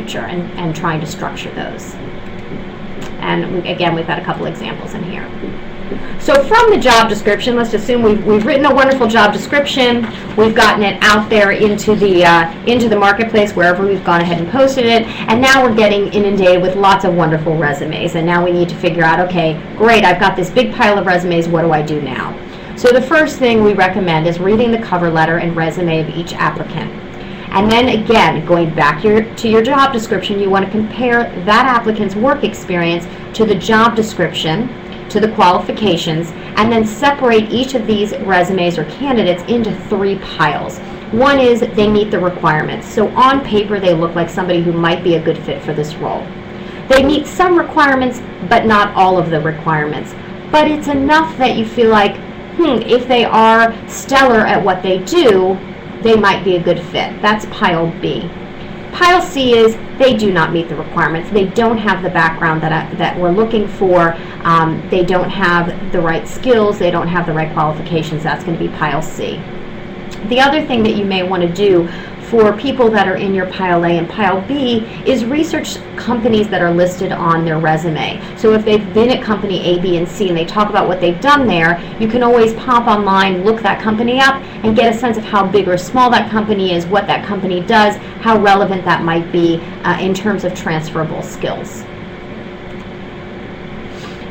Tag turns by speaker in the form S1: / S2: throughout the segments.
S1: future, and trying to structure those. And again, we've got a couple examples in here. So from the job description, let's assume we've written a wonderful job description, we've gotten it out there into the marketplace wherever we've gone ahead and posted it, and now we're getting inundated with lots of wonderful resumes, and now we need to figure out, okay, great, I've got this big pile of resumes, what do I do now? So the first thing we recommend is reading the cover letter and resume of each applicant. And then again, going back to your job description, you want to compare that applicant's work experience to the job description, to the qualifications, and then separate each of these resumes or candidates into 3 piles. One is they meet the requirements. So on paper, they look like somebody who might be a good fit for this role. They meet some requirements, but not all of the requirements. But it's enough that you feel like, if they are stellar at what they do, they might be a good fit. That's pile B. Pile C is they do not meet the requirements. They don't have the background that we're looking for. They don't have the right skills. They don't have the right qualifications. That's going to be pile C. The other thing that you may want to do for people that are in your pile A and pile B is research companies that are listed on their resume. So if they've been at company A, B, and C and they talk about what they've done there, you can always pop online, look that company up, and get a sense of how big or small that company is, what that company does, how relevant that might be in terms of transferable skills.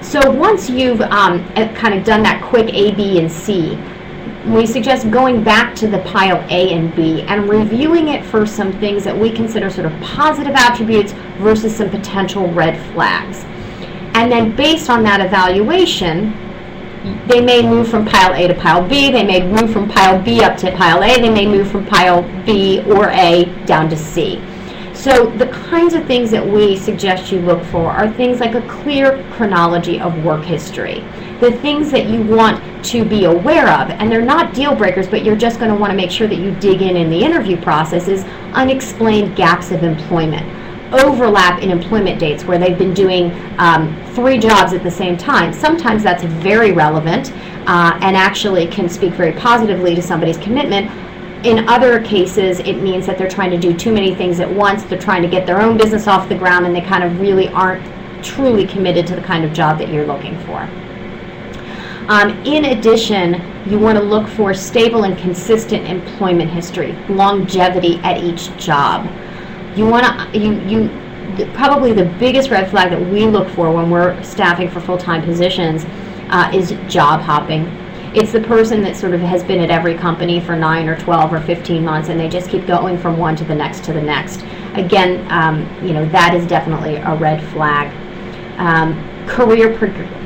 S1: So once you've kind of done that quick A, B, and C, we suggest going back to the pile A and B and reviewing it for some things that we consider sort of positive attributes versus some potential red flags. And then based on that evaluation, they may move from pile A to pile B, they may move from pile B up to pile A, they may move from pile B or A down to C. So the kinds of things that we suggest you look for are things like a clear chronology of work history. The things that you want to be aware of, and they're not deal breakers, but you're just going to want to make sure that you dig in the interview process, is unexplained gaps of employment, overlap in employment dates where they've been doing 3 jobs at the same time. Sometimes that's very relevant and actually can speak very positively to somebody's commitment. In other cases, it means that they're trying to do too many things at once. They're trying to get their own business off the ground, and they kind of really aren't truly committed to the kind of job that you're looking for. In addition, you want to look for stable and consistent employment history, longevity at each job. You want to, probably the biggest red flag that we look for when we're staffing for full-time positions is job hopping. It's the person that sort of has been at every company for 9 or 12 or 15 months, and they just keep going from one to the next to the next. Again, that is definitely a red flag. Career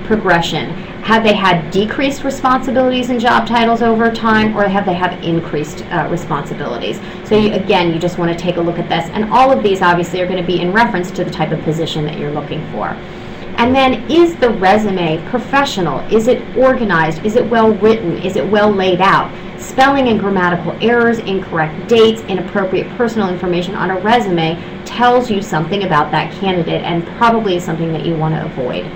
S1: progression. Have they had decreased responsibilities and job titles over time, or have they had increased responsibilities? So you just want to take a look at this. And all of these obviously are going to be in reference to the type of position that you're looking for. And then, is the resume professional? Is it organized? Is it well written? Is it well laid out? Spelling and grammatical errors, incorrect dates, inappropriate personal information on a resume tells you something about that candidate, and probably is something that you want to avoid.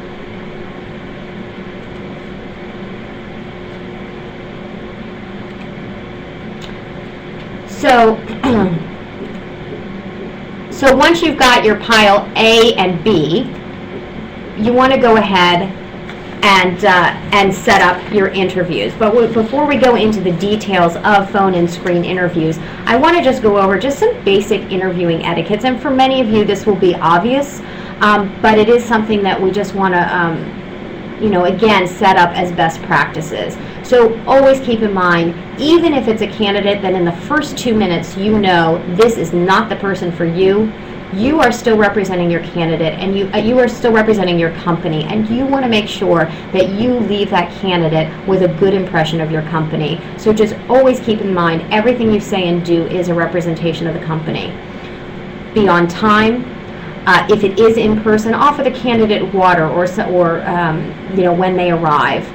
S1: So once you've got your pile A and B, you want to go ahead and set up your interviews. But before we go into the details of phone and screen interviews, I want to just go over just some basic interviewing etiquettes. And for many of you, this will be obvious, but it is something that we just want to again, set up as best practices. So always keep in mind, even if it's a candidate that in the first 2 minutes this is not the person for you, you are still representing your candidate, and you are still representing your company, and you want to make sure that you leave that candidate with a good impression of your company. So just always keep in mind, everything you say and do is a representation of the company. Be on time. If it is in person, offer the candidate water or when they arrive.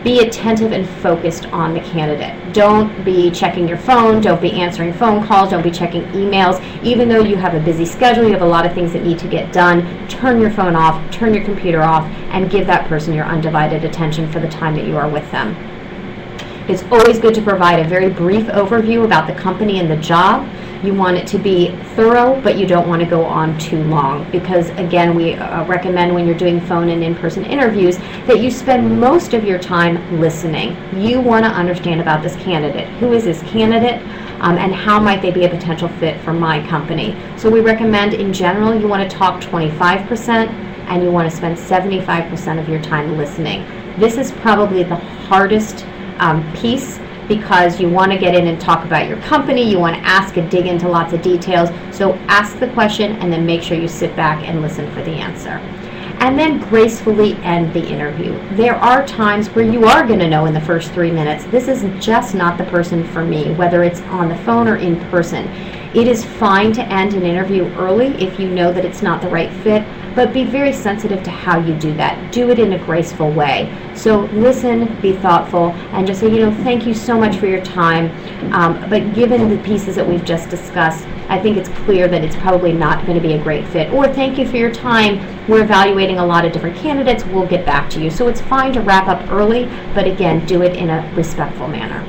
S1: Be attentive and focused on the candidate. Don't be checking your phone. Don't be answering phone calls. Don't be checking emails. Even though you have a busy schedule, you have a lot of things that need to get done, turn your phone off, turn your computer off, and give that person your undivided attention for the time that you are with them. It's always good to provide a very brief overview about the company and the job. You want it to be thorough, but you don't want to go on too long, because again, we recommend when you're doing phone and in-person interviews that you spend most of your time listening. You want to understand about this candidate. Who is this candidate? And how might they be a potential fit for my company? So we recommend, in general, you want to talk 25%, and you want to spend 75% of your time listening. This is probably the hardest piece, because you want to get in and talk about your company, you want to ask and dig into lots of details. So ask the question and then make sure you sit back and listen for the answer. And then gracefully end the interview. There are times where you are going to know in the first 3 minutes, this is just not the person for me, whether it's on the phone or in person. It is fine to end an interview early if you know that it's not the right fit, but be very sensitive to how you do that. Do it in a graceful way. So listen, be thoughtful, and just say, thank you so much for your time, but given the pieces that we've just discussed, I think it's clear that it's probably not going to be a great fit. Or thank you for your time. We're evaluating a lot of different candidates. We'll get back to you. So it's fine to wrap up early, but again, do it in a respectful manner.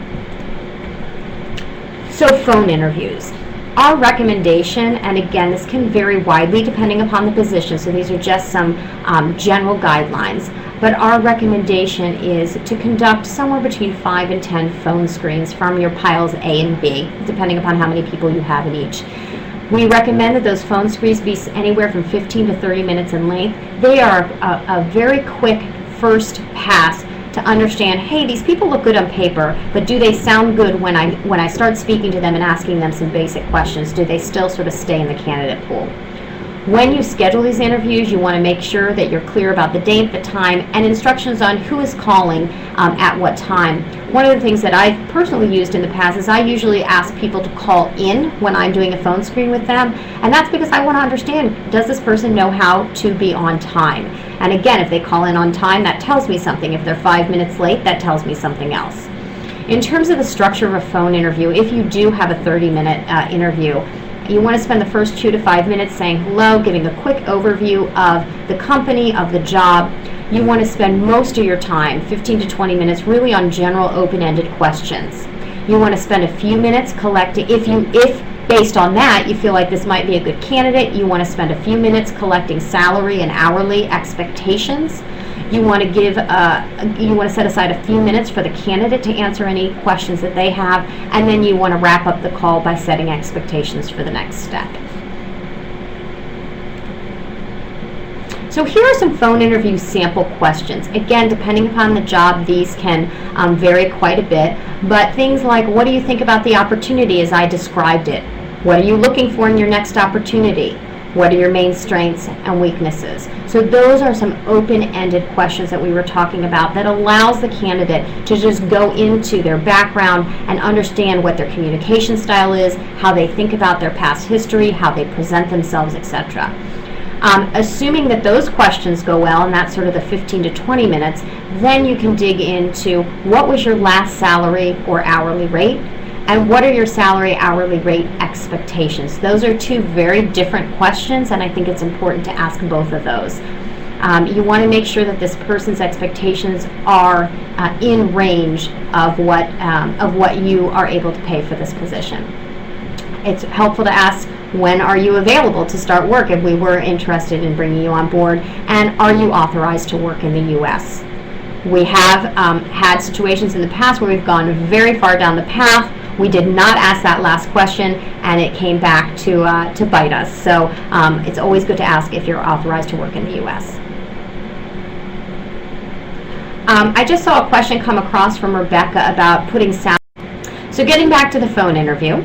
S1: So phone interviews. Our recommendation, and again, this can vary widely depending upon the position, so these are just some general guidelines, but our recommendation is to conduct somewhere between 5 and 10 phone screens from your piles A and B, depending upon how many people you have in each. We recommend that those phone screens be anywhere from 15 to 30 minutes in length. They are a very quick first pass to understand, hey, these people look good on paper, but do they sound good when I start speaking to them and asking them some basic questions? Do they still sort of stay in the candidate pool? When you schedule these interviews, you want to make sure that you're clear about the date, the time, and instructions on who is calling at what time. One of the things that I've personally used in the past is I usually ask people to call in when I'm doing a phone screen with them, and that's because I want to understand, does this person know how to be on time? And again, if they call in on time, that tells me something. If they're 5 minutes late, that tells me something else. In terms of the structure of a phone interview, if you do have a 30-minute interview, you want to spend the first 2 to 5 minutes saying hello, giving a quick overview of the company, of the job. You want to spend most of your time, 15 to 20 minutes, really on general open-ended questions. You want to spend a few minutes collecting, if based on that you feel like this might be a good candidate, you want to spend a few minutes collecting salary and hourly expectations. You want to set aside a few minutes for the candidate to answer any questions that they have, and then you want to wrap up the call by setting expectations for the next step. So here are some phone interview sample questions. Again, depending upon the job, these can vary quite a bit, but things like, what do you think about the opportunity as I described it? What are you looking for in your next opportunity? What are your main strengths and weaknesses? So those are some open-ended questions that we were talking about that allows the candidate to just go into their background and understand what their communication style is, how they think about their past history, how they present themselves, etc. Assuming that those questions go well, and that's sort of the 15 to 20 minutes, then you can dig into what was your last salary or hourly rate, and what are your salary hourly rate expectations. Those are two very different questions, and I think it's important to ask both of those. You want to make sure that this person's expectations are in range of what you are able to pay for this position. It's helpful to ask, when are you available to start work if we were interested in bringing you on board, and are you authorized to work in the U.S.? We have had situations in the past where we've gone very far down the path. We did not ask that last question, and it came back to bite us. So it's always good to ask if you're authorized to work in the U.S. I just saw a question come across from Rebecca about putting salary. So getting back to the phone interview,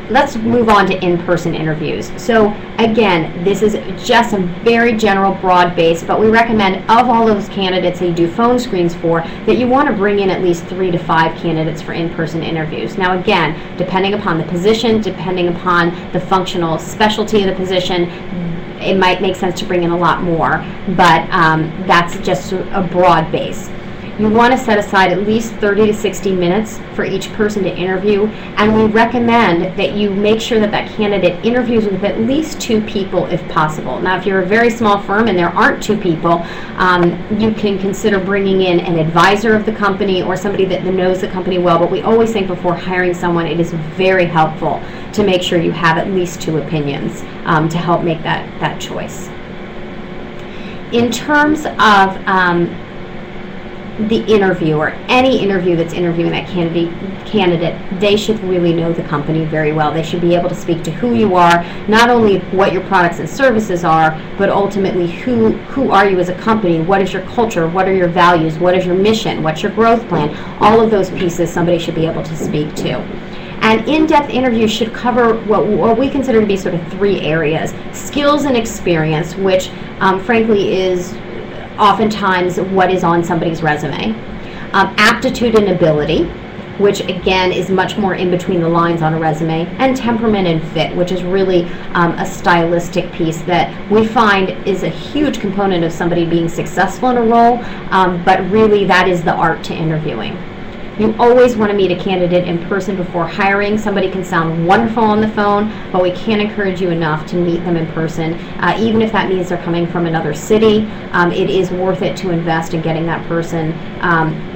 S1: let's move on to in-person interviews. So again, this is just a very general, broad base, but we recommend of all those candidates that you do phone screens for, that you want to bring in at least 3 to 5 candidates for in-person interviews. Now again, depending upon the position, depending upon the functional specialty of the position, it might make sense to bring in a lot more, but that's just a broad base. You want to set aside at least 30 to 60 minutes for each person to interview, and we recommend that you make sure that that candidate interviews with at least 2 people if possible. Now, if you're a very small firm and there aren't 2 people, you can consider bringing in an advisor of the company or somebody that knows the company well, but we always think before hiring someone it is very helpful to make sure you have at least 2 opinions to help make that choice. In terms of the interviewer, any interview that's interviewing that candidate, they should really know the company very well. They should be able to speak to who you are, not only what your products and services are, but ultimately who are you as a company, what is your culture, what are your values, what is your mission, what's your growth plan. All of those pieces somebody should be able to speak to. And in-depth interviews should cover what we consider to be sort of 3 areas: skills and experience, which frankly is oftentimes what is on somebody's resume, aptitude and ability, which again is much more in between the lines on a resume, and temperament and fit, which is really a stylistic piece that we find is a huge component of somebody being successful in a role, but really that is the art to interviewing. You always want to meet a candidate in person before hiring. Somebody can sound wonderful on the phone, but we can't encourage you enough to meet them in person. Even if that means they're coming from another city, it is worth it to invest in getting that person,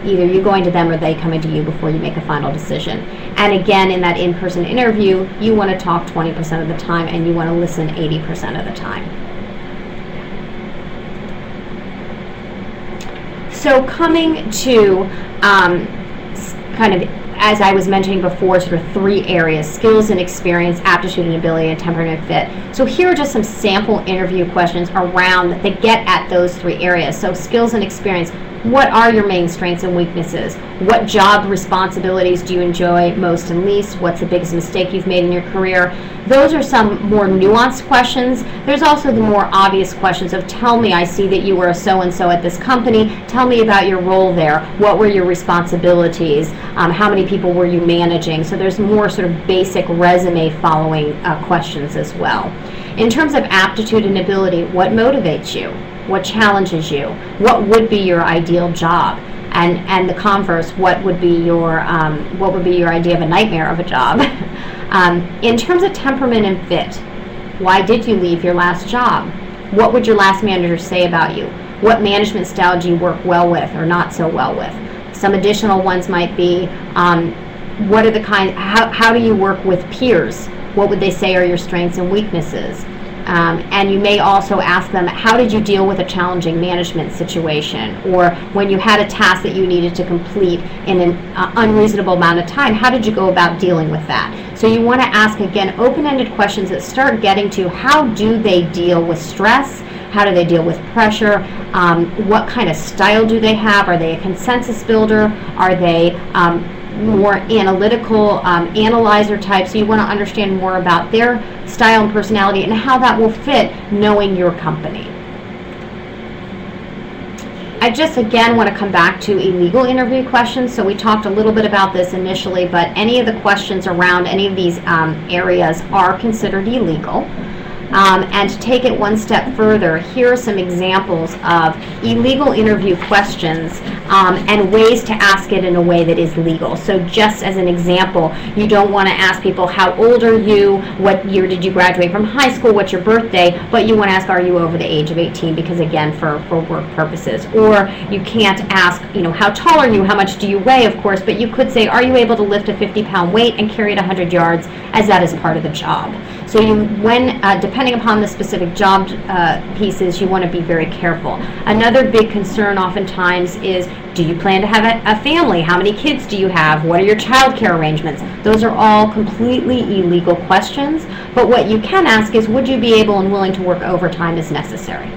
S1: either you going to them or they coming to you before you make a final decision. And again, in that in-person interview, you want to talk 20% of the time and you want to listen 80% of the time. So coming to kind of, as I was mentioning before, sort of 3 areas: skills and experience, aptitude and ability, and temperament and fit. So here are just some sample interview questions around that get at those 3 areas. So skills and experience: what are your main strengths and weaknesses? What job responsibilities do you enjoy most and least? What's the biggest mistake you've made in your career? Those are some more nuanced questions. There's also the more obvious questions of, tell me, I see that you were a so-and-so at this company. Tell me about your role there. What were your responsibilities? How many people were you managing? So there's more sort of basic resume following questions as well. In terms of aptitude and ability, what motivates you? What challenges you? What would be your ideal job? And the converse, what would be your idea of a nightmare of a job? In terms of temperament and fit, why did you leave your last job? What would your last manager say about you? What management style do you work well with or not so well with? Some additional ones might be, what are the how do you work with peers? What would they say are your strengths and weaknesses? And you may also ask them, how did you deal with a challenging management situation? Or when you had a task that you needed to complete in an unreasonable amount of time, how did you go about dealing with that? So you want to ask, again, open-ended questions that start getting to how do they deal with stress? How do they deal with pressure? What kind of style do they have? Are they a consensus builder? Are they more analytical analyzer type? So you want to understand more about their style and personality and how that will fit knowing your company. I just again want to come back to illegal interview questions. So we talked a little bit about this initially, but any of the questions around any of these areas are considered illegal. And to take it one step further, here are some examples of illegal interview questions and ways to ask it in a way that is legal. So just as an example, you don't want to ask people, how old are you? What year did you graduate from high school? What's your birthday? But you want to ask, are you over the age of 18? Because again, for work purposes. Or you can't ask, how tall are you? How much do you weigh? Of course, but you could say, are you able to lift a 50-pound weight and carry it 100 yards, as that is part of the job. So depending upon the specific job pieces, you want to be very careful. Another big concern oftentimes is, do you plan to have a family? How many kids do you have? What are your child care arrangements? Those are all completely illegal questions, but what you can ask is, would you be able and willing to work overtime as necessary?